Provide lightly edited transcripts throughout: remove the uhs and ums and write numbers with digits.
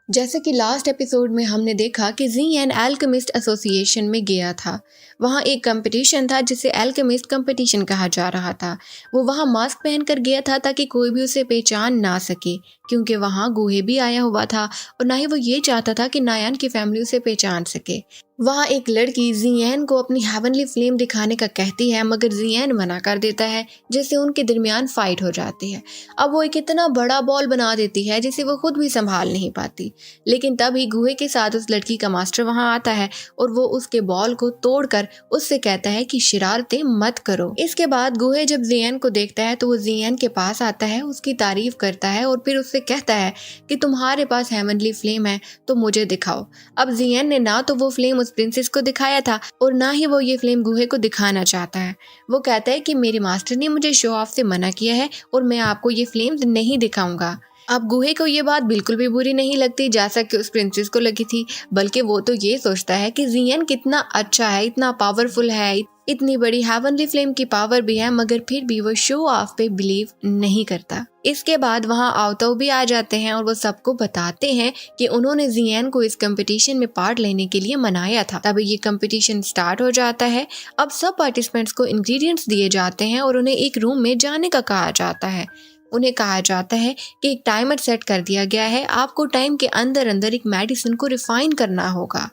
जैसे कि last episode में हमने देखा कि ज़ियन एल्केमिस्ट एसोसिएशन में गया था। वहाँ एक कंपटीशन था जिसे एल्केमिस्ट कंपटीशन कहा जा रहा था। वो वहाँ मास्क पहनकर गया था ताकि कोई भी उसे पहचान ना सके, क्योंकि वहाँ गुहे भी आया हुआ था और ना ही वो ये चाहता था कि नायान की फैमिली उसे पहचान सके। वहाँ एक लड़की ज़ियन को अपनी हेवनली फ्लेम दिखाने का कहती है, मगर ज़ियन मना कर देता है, जिससे उनके दरमियान फाइट हो जाती है। अब वो एक इतना बड़ा बॉल बना देती है जिसे वो खुद भी संभाल नहीं पाती। लेकिन तभी गुहे के साथ उस लड़की का मास्टर वहाँ आता है और वो उसके बॉल को तोड़कर उससे कहता है कि शरारतें मत करो। इसके बाद गुहे जब ज़ियन को देखता है तो वो ज़ियन के पास आता है, उसकी तारीफ करता है और फिर उससे कहता है कि तुम्हारे पास हेवनली फ्लेम है तो मुझे दिखाओ। अब ज़ियन ने ना तो वो फ्लेम उस प्रिंसेस को दिखाया था और ना ही वो ये फ्लेम गुहे को दिखाना चाहता है। वो कहता है कि मेरे मास्टर ने मुझे शो ऑफ से मना किया है और मैं आपको ये फ्लेम्स नहीं दिखाऊंगा। अब गुहे को ये बात बिल्कुल भी बुरी नहीं लगती जैसा कि उस प्रिंसेस को लगी थी, बल्कि वो तो ये सोचता है कि ज़ियन कितना अच्छा है, इतना पावरफुल है, इतनी बड़ी हेवनली फ्लेम की पावर भी है, मगर फिर भी वो शो ऑफ पे बिलीव नहीं करता। इसके बाद वहाँ आवतो भी आ जाते हैं और वो सबको बताते हैं कि उन्होंने ज़ियन को इस कंपटीशन में पार्ट लेने के लिए मनाया था। तभी ये कंपटीशन स्टार्ट हो जाता है। अब सब पार्टिसिपेंट्स को इंग्रेडिएंट्स दिए जाते हैं और उन्हें एक रूम में जाने का कहा जाता है। उन्हें कहा जाता है कि एक टाइमर सेट कर दिया गया है, आपको टाइम के अंदर अंदर एक मेडिसिन को रिफाइन करना होगा।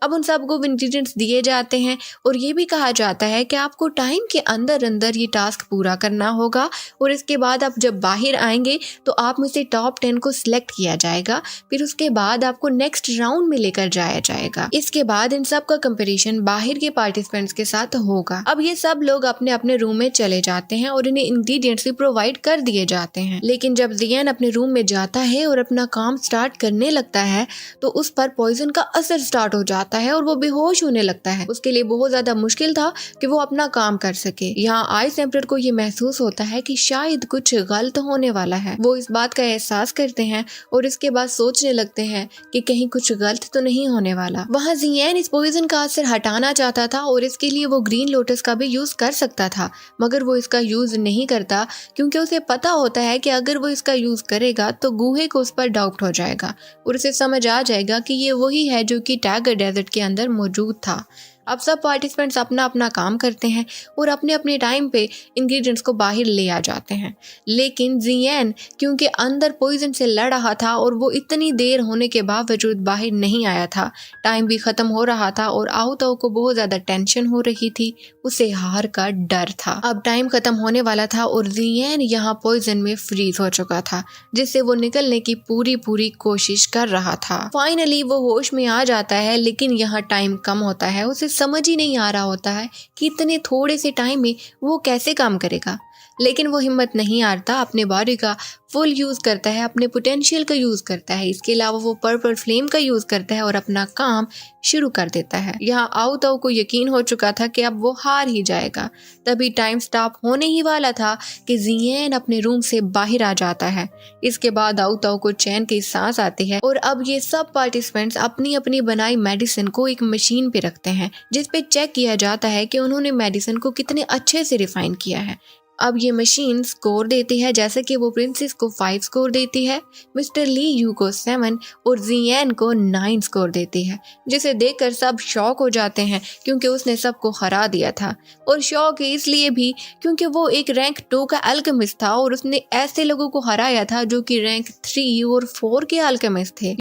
अब उन सबको इंग्रेडिएंट्स दिए जाते हैं और ये भी कहा जाता है कि आपको टाइम के अंदर अंदर ये टास्क पूरा करना होगा और इसके बाद आप जब बाहर आएंगे तो आप में से टॉप 10 को सिलेक्ट किया जाएगा। फिर उसके बाद आपको नेक्स्ट राउंड में लेकर जाया जाएगा। इसके बाद इन सब का कंपटीशन बाहर के पार्टिसिपेंट्स के साथ होगा। अब ये सब लोग अपने अपने रूम में चले जाते हैं और इन्हें इंग्रेडिएंट्स भी प्रोवाइड कर दिए जाते हैं। लेकिन जब ज़ियन अपने रूम में जाता है और अपना काम स्टार्ट करने लगता है तो उस पर पॉइजन का असर स्टार्ट हो जाता है और वो बेहोश होने लगता है। उसके लिए बहुत ज्यादा मुश्किल था कि वो अपना काम कर सके। यहाँ आइस एम्परर को ये महसूस होता है कि शायद कुछ गलत होने वाला है। वो इस बात का एहसास करते हैं और इसके बाद सोचने लगते हैं कि कहीं कुछ गलत तो नहीं होने वाला। वहाँ ज़ियन इस पॉइजन का असर हटाना चाहता था और इसके लिए वो ग्रीन लोटस का भी यूज कर सकता था, मगर वो इसका यूज नहीं करता क्योंकि उसे पता होता है कि अगर वो इसका यूज करेगा तो गुहे को उस पर डाउट हो जाएगा और उसे समझ आ जाएगा कि ये वही है जो कि टाइगर डेजर्ट के अंदर मौजूद था। अब सब पार्टिसिपेंट्स अपना अपना काम करते हैं और अपने अपने टाइम पे इंग्रेडिएंट्स को बाहर ले आ जाते हैं। लेकिन ज़ियन क्योंकि अंदर पॉइजन से लड़ रहा था और वो इतनी देर होने के बावजूद बाहर नहीं आया था, टाइम भी खत्म हो रहा था और आवतो को बहुत ज्यादा टेंशन हो रही थी, उसे हार का डर था। अब टाइम खत्म होने वाला था और ज़ियन यहाँ पॉइजन में फ्रीज हो चुका था, जिससे वो निकलने की पूरी कोशिश कर रहा था। फाइनली वो होश में आ जाता है, लेकिन यहाँ टाइम कम होता है। उसे समझ ही नहीं आ रहा होता है कि इतने थोड़े से टाइम में वो कैसे काम करेगा। लेकिन वो हिम्मत नहीं हारता, अपने बॉडी का फुल यूज करता है, अपने पोटेंशियल का यूज करता है। इसके अलावा वो पर्पल फ्लेम का यूज करता है और अपना काम शुरू कर देता है। यहाँ आवतो को यकीन हो चुका था कि अब वो हार ही जाएगा। तभी टाइम स्टॉप होने ही वाला था कि ज़ियन अपने रूम से बाहर आ जाता है। इसके बाद आवतो को चैन की सांस आती है और अब ये सब पार्टिसिपेंट्स अपनी अपनी बनाई मेडिसिन को एक मशीन पे रखते हैं, जिस पे चेक किया जाता है कि उन्होंने मेडिसिन को कितने अच्छे से रिफाइन किया है। अब ये मशीन स्कोर देती है, जैसे कि वो प्रिंसेस को 5 स्कोर देती है, मिस्टर ली यू को 7 और ज़ियन को 9 स्कोर देती है, जिसे देखकर सब शॉक हो जाते हैं क्योंकि उसने सबको हरा दिया था। और शॉक इसलिए भी क्योंकि वो एक रैंक 2 का अल्केमिस्ट था और उसने ऐसे लोगों को हराया था जो कि रैंक 3 और 4 के अल्केमिस्ट थे।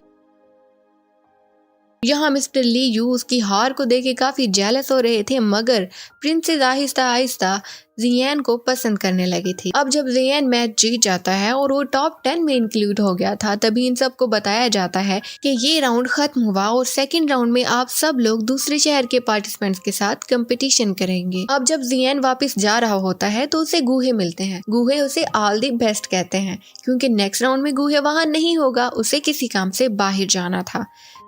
यहाँ मिस्टर ली यू उसकी हार को देख के काफी जेलस हो रहे थे, मगर प्रिंसेस आहिस्ता आहिस्ता ज़ियन को पसंद करने लगी थी। अब जब ज़ियन मैच जीत जाता है और वो टॉप 10 में इंक्लूड हो गया था, तभी इन सबको बताया जाता है कि ये राउंड खत्म हुआ और सेकंड राउंड में आप सब लोग दूसरे शहर के पार्टिसिपेंट्स के साथ कंपटीशन करेंगे। अब जब ज़ियन वापस जा रहा होता है तो उसे गुहे मिलते हैं। गुहे उसे ऑल द बेस्ट कहते हैं क्योंकि नेक्स्ट राउंड में गुहे वहाँ नहीं होगा, उसे किसी काम से बाहर जाना था।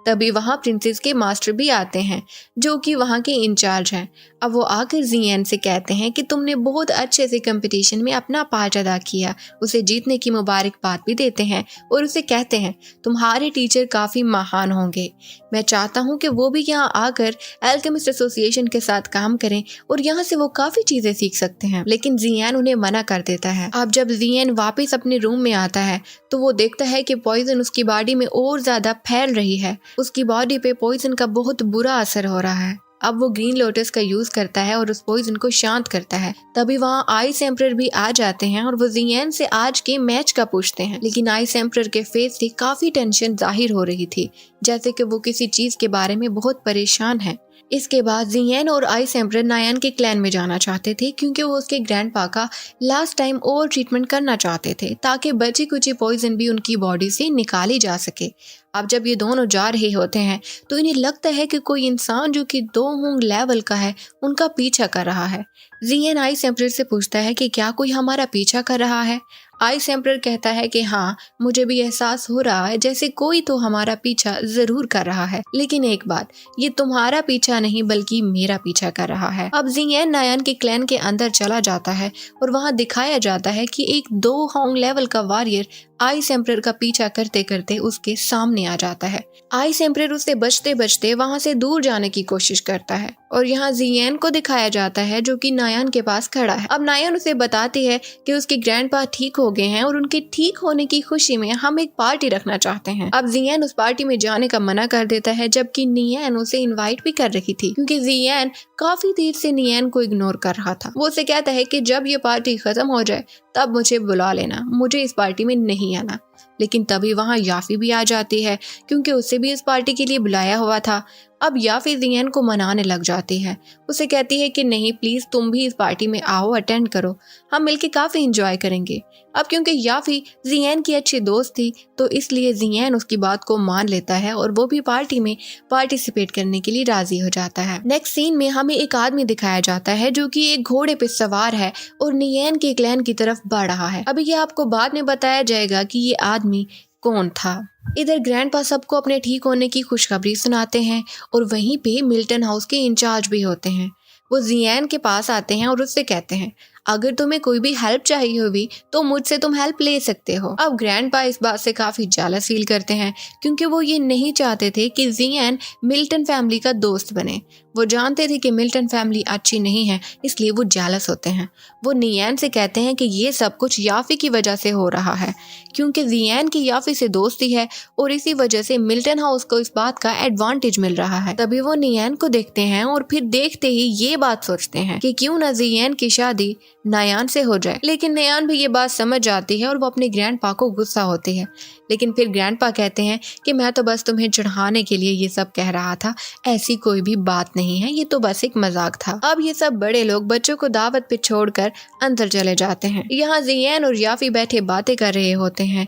तभी वहाँ प्रिंसेस के मास्टर भी आते हैं जो कि वहाँ के इंचार्ज हैं। अब वो आकर ज़ियन से कहते हैं कि तुमने ने बहुत अच्छे से कंपटीशन में अपना पार्ट अदा किया। उसे जीतने की मुबारकबाद भी देते हैं और उसे कहते हैं तुम्हारे टीचर काफ़ी महान होंगे। मैं चाहता हूँ कि वो भी यहाँ आकर एल्केमिस्ट एसोसिएशन के साथ काम करें और यहाँ से वो काफ़ी चीज़ें सीख सकते हैं। लेकिन जियान उन्हें मना कर देता है। अब जब जियान वापस अपने रूम में आता है तो वो देखता है कि पॉइजन उसकी बॉडी में और ज़्यादा फैल रही है। उसकी बॉडी पे पॉइजन का बहुत बुरा असर हो रहा है। अब वो ग्रीन लोटस का यूज करता है और उस पॉइजन को शांत करता है। तभी वहाँ आइस एम्परर भी आ जाते हैं और वो जियान से आज के मैच का पूछते हैं। लेकिन आइस एम्परर के फेस से काफी टेंशन जाहिर हो रही थी, जैसे कि वो किसी चीज के बारे में बहुत परेशान है। इसके बाद जियान और आइस एम्परर नायान के क्लैन में जाना चाहते थे क्योंकि वो उसके ग्रैंडपा का लास्ट टाइम और ट्रीटमेंट करना चाहते थे ताकि बची कुची पॉइजन भी उनकी बॉडी से निकाली जा सके। अब जब ये दोनों जा रहे होते हैं तो इन्हें लगता है कि कोई इंसान जो कि 2 होंग लेवल का है उनका पीछा कर रहा है। जियान आइस एम्परर से पूछता है कि क्या कोई हमारा पीछा कर रहा है। आइस एम्परर कहता है कि हाँ, मुझे भी एहसास हो रहा है जैसे कोई तो हमारा पीछा जरूर कर रहा है, लेकिन एक बात, ये तुम्हारा पीछा नहीं बल्कि मेरा पीछा कर रहा है। अब जियान नायान के क्लैन के अंदर चला जाता है और वहाँ दिखाया जाता है कि एक 2 होंग लेवल का वॉरियर आइस एम्परर का पीछा करते करते उसके सामने आ जाता है। आइस एम्परर उससे बचते बचते वहां से दूर जाने की कोशिश करता है और यहाँ जियान को दिखाया जाता है जो कि नायान के पास खड़ा है। अब नायान उसे बताती है कि उसके ग्रैंडपा ठीक हो गए हैं और उनके ठीक होने की खुशी में हम एक पार्टी रखना चाहते हैं। अब जियान उस पार्टी में जाने का मना कर देता है, जबकि नियान उसे इनवाइट भी कर रही थी क्योंकि जियान काफी देर से नियान को इग्नोर कर रहा था। वो उसे कहता है कि जब ये पार्टी खत्म हो जाए तब मुझे बुला लेना, मुझे इस पार्टी में नहीं आना। लेकिन तभी वहाँ याफी भी आ जाती है क्योंकि उसे भी इस पार्टी के लिए बुलाया हुआ था। अब याफी जियान को मनाने लग जाती है। उसे कहती है कि नहीं, प्लीज तुम भी इस पार्टी में आओ, अटेंड करो, हम मिलके काफी एंजॉय करेंगे। अब क्योंकि याफी जियान की अच्छी दोस्त थी तो इसलिए जियान उसकी बात को मान लेता है और वो भी पार्टी में पार्टिसिपेट करने के लिए राजी हो जाता है। नेक्स्ट सीन में हमें एक आदमी दिखाया जाता है जो कि एक घोड़े पे सवार है और नियान के क्लैन की तरफ बढ़ रहा है। अभी ये आपको बाद में बताया जाएगा कि ये आदमी कौन था। इधर ग्रैंडपा सबको अपने ठीक होने की खुशखबरी सुनाते हैं और वहीं पे मिल्टन हाउस के इंचार्ज भी होते हैं। वो जियान के पास आते हैं और उससे कहते हैं अगर तुम्हें कोई भी हेल्प चाहिए होगी तो मुझसे तुम हेल्प ले सकते हो। अब ग्रैंडपा इस बात से काफी जेलस फील करते हैं क्योंकि वो ये नहीं चाहते थे कि जियान मिल्टन फैमिली का दोस्त बने। वो जानते थे कि मिल्टन फैमिली अच्छी नहीं है, इसलिए वो जेलस होते हैं। वो नियान से कहते हैं कि ये सब कुछ याफी की वजह से हो रहा है क्योंकि जियान की याफी से दोस्ती है और इसी वजह से मिल्टन हाउस को इस बात का एडवांटेज मिल रहा है। तभी वो नियान को देखते हैं और फिर देखते ही ये बात सोचते हैं कि क्यों ना जियान की शादी नायान से हो जाए। लेकिन नायान भी ये बात समझ जाती है और वो अपने ग्रैंडपा को गुस्सा होती है। लेकिन फिर ग्रैंडपा कहते हैं कि मैं तो बस तुम्हें चढ़ाने के लिए ये सब कह रहा था, ऐसी कोई भी बात नहीं है, ये तो बस एक मजाक था। अब ये सब बड़े लोग बच्चों को दावत पे छोड़कर अंदर चले जाते हैं। यहाँ जियान और याफी बैठे बातें कर रहे होते हैं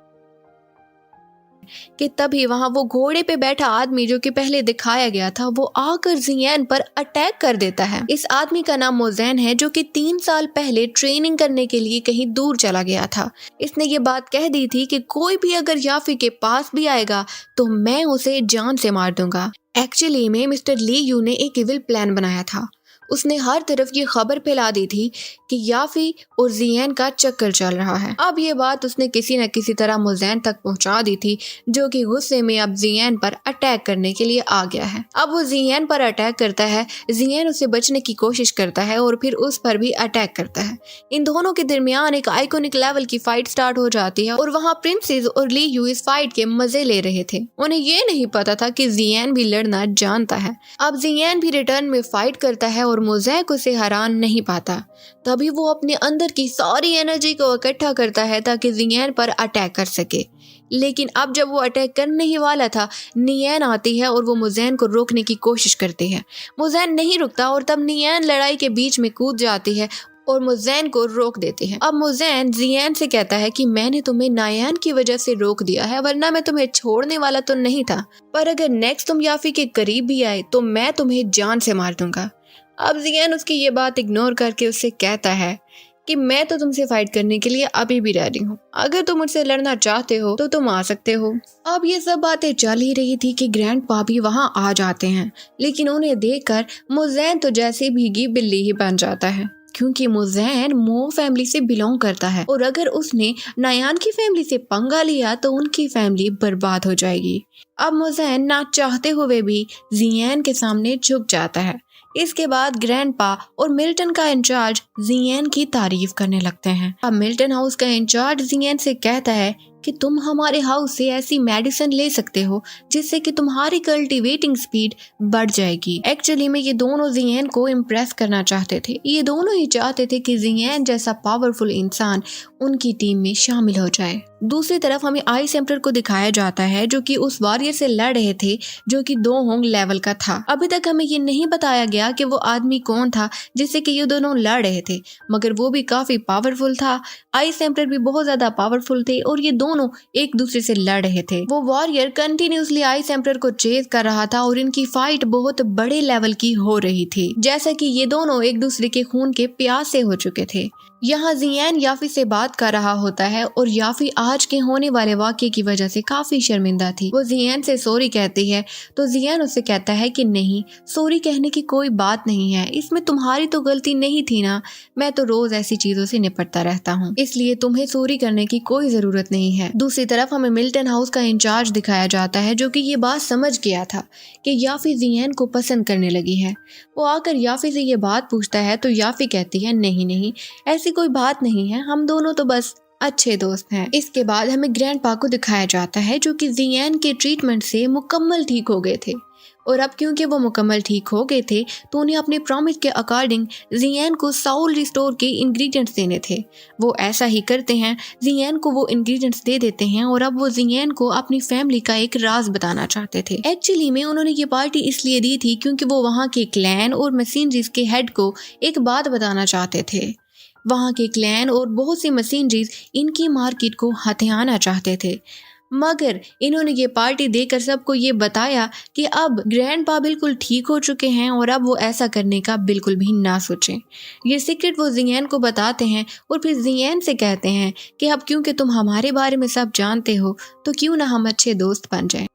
कि तभी वहाँ वो घोड़े पे बैठा आदमी जो कि पहले दिखाया गया था वो आकर जियान पर अटैक कर देता है। इस आदमी का नाम मोज़ैन है जो कि 3 साल पहले ट्रेनिंग करने के लिए कहीं दूर चला गया था। इसने ये बात कह दी थी कि कोई भी अगर याफी के पास भी आएगा तो मैं उसे जान से मार दूंगा। एक्चुअली में मिस्टर ली यू ने एक इविल प्लान बनाया था। उसने हर तरफ ये खबर फैला दी थी कि याफी और जियान का चक्कर चल रहा है। अब ये बात उसने किसी न किसी तरह मोज़ैन तक पहुंचा दी थी जो कि गुस्से में अब जियान पर अटैक करने के लिए आ गया है। अब वो जियान पर अटैक करता है, जियान उसे बचने की कोशिश करता है और फिर उस पर भी अटैक करता है। इन दोनों के दरमियान एक आइकॉनिक लेवल की फाइट स्टार्ट हो जाती है और वहाँ प्रिंसेस और ली यू इस फाइट के मजे ले रहे थे। उन्हें ये नहीं पता था कि जियान भी लड़ना जानता है। अब जियान भी रिटर्न में फाइट करता है और मोज़ैक उसे हरा नहीं पाता। तभी वो अपने अंदर की सारी एनर्जी को इकट्ठा करता है ताकि जियान पर अटैक कर सके। लेकिन अब जब वो अटैक करने ही वाला था, नियान आती है और वो मोज़ैन को रोकने की कोशिश करती है। मोज़ैन नहीं रुकता और तब नियान लड़ाई के बीच में कूद जाती है और मोज़ैन को रोक देती है। अब मोज़ैन जियान से कहता है कि मैंने तुम्हें नायान की वजह से रोक दिया है, वरना मैं तुम्हें छोड़ने वाला तो नहीं था, पर अगर नेक्स्ट तुम याफी के करीब भी आए तो मैं तुम्हें जान से मार दूंगा। अब जियान उसकी ये बात इग्नोर करके उससे कहता है कि मैं तो तुमसे फाइट करने के लिए अभी भी रेडी हूँ, अगर तुम मुझसे लड़ना चाहते हो तो तुम आ सकते हो। अब ये सब बातें चल ही रही थी कि ग्रैंडपा भी वहाँ आ जाते हैं, लेकिन उन्हें देखकर मोज़ैन तो जैसे भीगी बिल्ली ही बन जाता है क्योंकि मुजैन मो फैमिली से बिलोंग करता है और अगर उसने नायान की फैमिली से पंगा लिया तो उनकी फैमिली बर्बाद हो जाएगी। अब मुजैन ना चाहते हुए भी जियान के सामने झुक जाता है। इसके बाद ग्रैंडपा और मिल्टन का इंचार्ज जियान की तारीफ करने लगते हैं। अब मिल्टन हाउस का इंचार्ज जियान से कहता है कि तुम हमारे हाउस से ऐसी मेडिसिन ले सकते हो जिससे कि तुम्हारी कल्टीवेटिंग स्पीड बढ़ जाएगी। एक्चुअली में ये दोनों जियान को इम्प्रेस करना चाहते थे। ये दोनों ही चाहते थे कि जियान जैसा पावरफुल इंसान उनकी टीम में शामिल हो जाए। दूसरी तरफ हमें आइस एम्परर को दिखाया जाता है जो कि उस वॉरियर से लड़ रहे थे जो कि 2 होंग लेवल का था। अभी तक हमें ये नहीं बताया गया कि वो आदमी कौन था जिससे कि ये दोनों लड़ रहे थे, मगर वो भी काफी पावरफुल था। आइस एम्परर भी बहुत ज्यादा पावरफुल थे और ये दोनों एक दूसरे से लड़ रहे थे। वो वॉरियर कंटिन्यूसली आइस एम्परर को चेज कर रहा था और इनकी फाइट बहुत बड़े लेवल की हो रही थी, जैसा कि ये दोनों एक दूसरे के खून के प्यासे हो चुके थे। यहाँ जियान याफी से बात कर रहा होता है और याफी आज के होने वाले वाक़ये की वजह से काफी शर्मिंदा थी। वो जियान से सॉरी कहती है तो जियान उससे कहता है कि नहीं, सॉरी कहने की कोई बात नहीं है, इसमें तुम्हारी तो गलती नहीं थी ना, मैं तो रोज ऐसी चीजों से निपटता रहता हूँ, इसलिए तुम्हें सॉरी करने की कोई जरूरत नहीं है। दूसरी तरफ हमें मिल्टन हाउस का इंचार्ज दिखाया जाता है जो कि ये बात समझ गया था कि याफी जियान को पसंद करने लगी है। वो आकर याफी से ये बात पूछता है तो याफी कहती है नहीं, ऐसी कोई बात नहीं है, हम दोनों तो बस अच्छे दोस्त हैं। इसके बाद हमें ग्रैंडपा को दिखाया जाता है जो कि जियान के ट्रीटमेंट से मुकम्मल ठीक हो गए थे और अब क्योंकि वो मुकम्मल ठीक हो गए थे तो उन्हें अपने प्रॉमिस के अकॉर्डिंग जियान को साउल रिस्टोर के इंग्रेडिएंट्स देने थे। वो ऐसा ही करते हैं, जियान को वो इंग्रेडिएंट्स दे देते हैं और अब वो जियान को अपनी फैमिली का एक राज बताना चाहते थे। एक्चुअली में उन्होंने ये पार्टी इसलिए दी थी क्योंकि वो वहाँ के क्लैन और मशीनरीज के हेड को एक बात बताना चाहते थे। वहाँ के क्लैन और बहुत सी मशीनरीज इनकी मार्केट को हथियाना चाहते थे, मगर इन्होंने ये पार्टी देकर सबको ये बताया कि अब ग्रैंडपा बिल्कुल ठीक हो चुके हैं और अब वो ऐसा करने का बिल्कुल भी ना सोचें। ये सीक्रेट वो जियान को बताते हैं और फिर जियान से कहते हैं कि अब क्योंकि तुम हमारे बारे में सब जानते हो तो क्यों ना हम अच्छे दोस्त बन जाएं।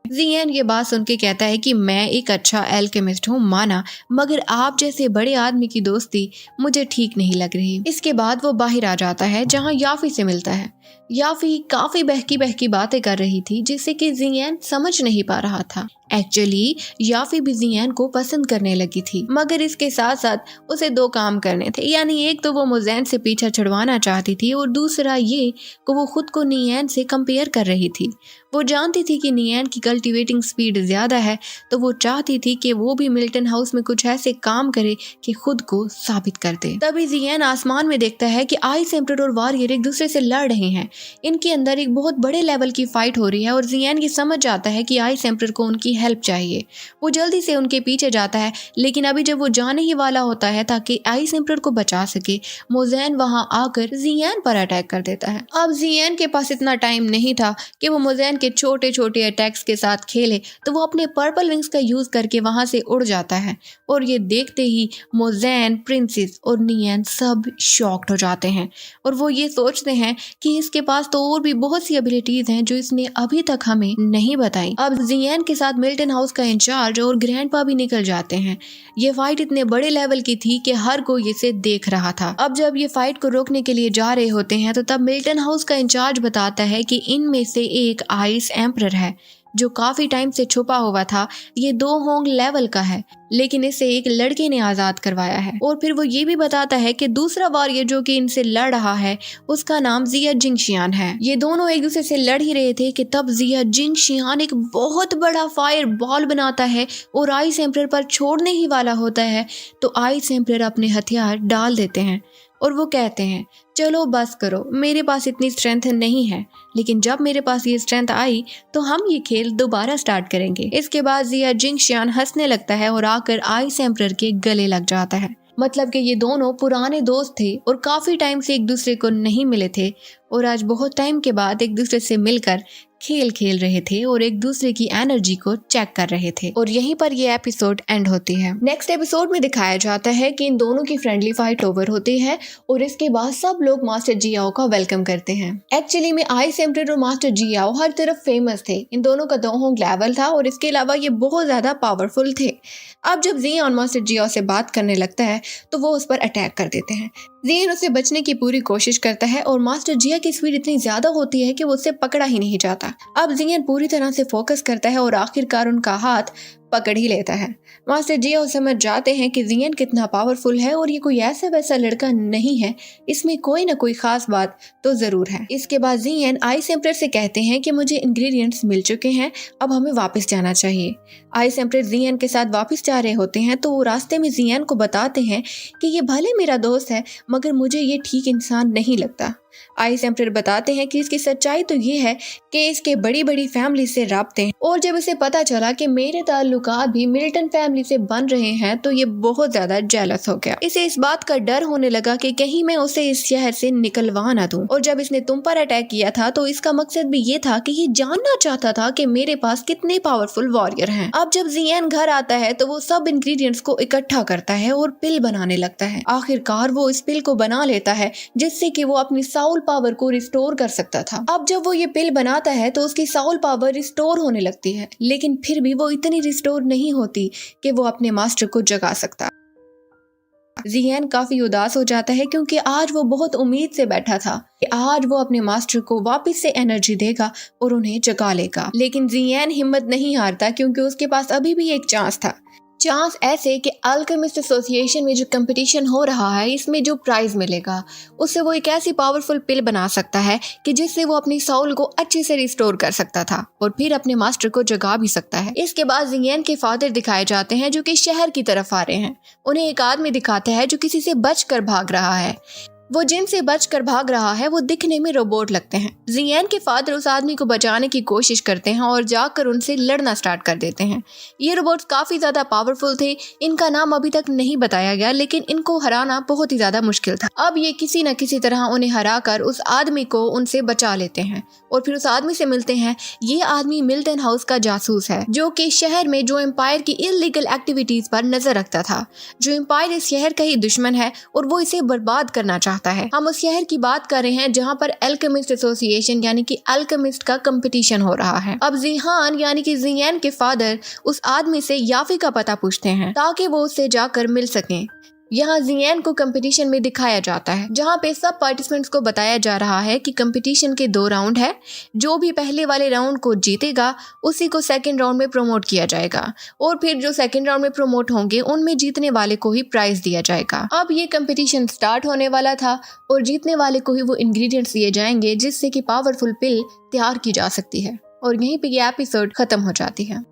जियान ये बात सुन के कहता है कि मैं एक अच्छा एल्केमिस्ट हूँ माना, मगर आप जैसे बड़े आदमी की दोस्ती मुझे ठीक नहीं लग रही। इसके बाद वो बाहर आ जाता है जहाँ याफी से मिलता है। याफी काफी बहकी बातें कर रही थी जिससे कि जियान समझ नहीं पा रहा था। एक्चुअली याफी भी जियान को पसंद करने लगी थी, मगर इसके साथ साथ उसे 2 काम करने थे, यानी एक तो वो मुजैन से पीछा छुड़वाना चाहती थी और दूसरा ये कि वो खुद को नियान से कंपेयर कर रही थी। वो जानती थी कि नियान की कल्टीवेटिंग स्पीड ज्यादा है तो वो चाहती थी कि वो भी मिल्टन हाउस में कुछ ऐसे काम करे कि खुद को साबित कर दे। तभी जियान आसमान में देखता है कि आइस एम्परर और वॉरियर एक दूसरे से लड़ रहे हैं। इनके अंदर एक बहुत बड़े लेवल की फाइट हो रही है और जियान ये समझ जाता है कि आइस एम्परर को उनकी हेल्प चाहिए। वो जल्दी से उनके पीछे जाता है, लेकिन अभी जब वो जाने ही वाला होता है ताकि आइस एम्परर को बचा सके, मुजैन वहां आकर जियान पर अटैक कर देता है। अब जियान के पास इतना टाइम नहीं था कि वो मुजैन के छोटे छोटे अटैक्स के साथ खेले, तो वो अपने पर्पल विंग्स का यूज करके वहां से उड़ जाता है और ये देखते ही मुजैन, प्रिंसेस और नियान सब शॉक्ड हो जाते हैं और वो ये सोचते हैं कि इसके पास तो और भी बहुत सी एबिलिटीज हैं जो इसने अभी तक हमें नहीं बताई। अब जियान के साथ मिल्टन हाउस का इंचार्ज और ग्रैंडपा भी निकल जाते हैं। ये फाइट इतने बड़े लेवल की थी कि हर कोई इसे देख रहा था। अब जब ये फाइट को रोकने के लिए जा रहे होते हैं तो तब मिल्टन हाउस का इंचार्ज बताता है कि इनमें से एक आइस एम्परर है जो काफी टाइम से छुपा हुआ था। ये 2 होंग लेवल का है, लेकिन इसे एक लड़के ने आजाद करवाया है। और फिर वो ये भी बताता है कि दूसरा वॉरियर जो कि इनसे लड़ रहा है उसका नाम जिया जिंगशियान है। ये दोनों एक दूसरे से लड़ ही रहे थे कि तब जिया जिंगशियान एक बहुत बड़ा फायर बॉल बनाता है और आइस एम्परर पर छोड़ने ही वाला होता है, तो आइस एम्परर अपने हथियार डाल देते हैं और वो कहते हैं चलो बस करो, मेरे पास इतनी स्ट्रेंथ नहीं है, लेकिन जब मेरे पास ये स्ट्रेंथ आई तो हम ये खेल दोबारा स्टार्ट करेंगे। इसके बाद जिया जिंगशियान हंसने लगता है और आकर आइस एम्परर के गले लग जाता है। मतलब कि ये दोनों पुराने दोस्त थे और काफी टाइम से एक दूसरे को नहीं मिले थे और आज बहुत टाइम के बाद एक दूसरे से मिलकर खेल खेल रहे थे और एक दूसरे की एनर्जी को चेक कर रहे थे। और यहीं पर ये एपिसोड एंड होती है। नेक्स्ट एपिसोड में दिखाया जाता है कि इन दोनों की फ्रेंडली फाइट ओवर होती है और इसके बाद सब लोग मास्टर जियाओ का वेलकम करते हैं। एक्चुअली में आइस एम्परर और मास्टर जियाओ हर तरफ फेमस थे। इन दोनों का दोहोंग लेवल था और इसके अलावा ये बहुत ज्यादा पावरफुल थे। अब जब जियान मास्टर जियाओ से बात करने लगता है तो वो उस पर अटैक कर देते हैं। जियान उससे बचने की पूरी कोशिश करता है और मास्टर जिया की स्पीड इतनी ज्यादा होती है कि वो उससे पकड़ा ही नहीं जाता। अब जियान पूरी तरह से फोकस करता है और आखिरकार उनका हाथ पकड़ ही लेता है। मास्टर जिया समझ जाते हैं कि जियान कितना पावरफुल है और ये कोई ऐसा वैसा लड़का नहीं है, इसमें कोई ना कोई खास बात तो जरूर है। इसके बाद जियान आइस एम्परर से कहते हैं कि मुझे इंग्रेडिएंट्स मिल चुके हैं, अब हमें वापस जाना चाहिए। आइस एम्परर जियान के साथ वापस जा रहे होते हैं तो वो रास्ते में जियान को बताते हैं कि ये भले मेरा दोस्त है मगर मुझे ये ठीक इंसान नहीं लगता। आइस एम्परर बताते हैं कि इसकी सच्चाई तो ये है कि इसके बड़ी बड़ी फैमिली से राब्ते हैं और जब इसे पता चला कि मेरे ताल्लुकात भी मिल्टन फैमिली से बन रहे हैं तो ये बहुत ज्यादा जेलस हो गया। इसे इस बात का डर होने लगा कि कहीं मैं उसे इस शहर से निकलवा ना दूं। और जब इसने तुम पर अटैक किया था तो इसका मकसद भी ये था कि ये जानना चाहता था कि मेरे पास कितने पावरफुल वॉरियर हैं। अब जब जियान घर आता है तो वो सब इंग्रेडिएंट्स को इकट्ठा करता है और पिल बनाने लगता है। आखिरकार वो इस पिल को बना लेता है जिससे कि वो अपनी साउल पावर को रिस्टोर कर सकता था। अब जब वो ये पिल बनाता है तो उसकी साउल पावर रिस्टोर होने लगती है, लेकिन फिर भी वो इतनी रिस्टोर नहीं होती कि वो अपने मास्टर को जगा सकता। जियान काफी उदास हो जाता है क्योंकि आज वो बहुत उम्मीद से बैठा था कि आज वो अपने मास्टर को वापस से एनर्जी देगा और उन्हें जगा लेगा। लेकिन जियान हिम्मत नहीं हारता क्योंकि उसके पास अभी भी एक चांस था। चांस ऐसे कि अल्केमिस्ट एसोसिएशन में जो कंपटीशन हो रहा है इसमें जो प्राइज मिलेगा उससे वो एक ऐसी पावरफुल पिल बना सकता है कि जिससे वो अपनी साउल को अच्छे से रिस्टोर कर सकता था और फिर अपने मास्टर को जगा भी सकता है। इसके बाद जियान के फादर दिखाए जाते हैं जो कि शहर की तरफ आ रहे हैं। उन्हें एक आदमी दिखाता है जो किसी से बचकर भाग रहा है। वो जिनसे बचकर भाग रहा है वो दिखने में रोबोट लगते हैं। जियान के फादर उस आदमी को बचाने की कोशिश करते हैं और जाकर उनसे लड़ना स्टार्ट कर देते हैं। ये रोबोट्स काफी ज्यादा पावरफुल थे। इनका नाम अभी तक नहीं बताया गया लेकिन इनको हराना बहुत ही ज्यादा मुश्किल था। अब ये किसी न किसी तरह उन्हें हराकर उस आदमी को उनसे बचा लेते हैं और फिर उस आदमी से मिलते हैं। ये आदमी मिल्टन हाउस का जासूस है जो कि शहर में जो एम्पायर की इलीगल एक्टिविटीज पर नजर रखता था। जो एम्पायर इस शहर का ही दुश्मन है और वो इसे बर्बाद करना चाहता है। हम उस शहर की बात कर रहे हैं जहां पर अल्केमिस्ट एसोसिएशन यानी कि अल्केमिस्ट का कंपटीशन हो रहा है। अब जिहान यानी कि जियान के फादर उस आदमी से याफी का पता पूछते हैं ताकि वो उससे जाकर मिल सकें। यहाँ जियान को कंपटीशन में दिखाया जाता है जहाँ पे सब पार्टिसिपेंट्स को बताया जा रहा है कि कंपटीशन के 2 राउंड है। जो भी पहले वाले राउंड को जीतेगा उसी को सेकंड राउंड में प्रमोट किया जाएगा और फिर जो सेकंड राउंड में प्रमोट होंगे उनमें जीतने वाले को ही प्राइज दिया जाएगा। अब ये कंपटीशन स्टार्ट होने वाला था और जीतने वाले को ही वो इंग्रेडिएंट्स दिए जाएंगे जिससे कि पावरफुल पिल तैयार की जा सकती है। और यहीं पे ये एपिसोड खत्म हो जाती है।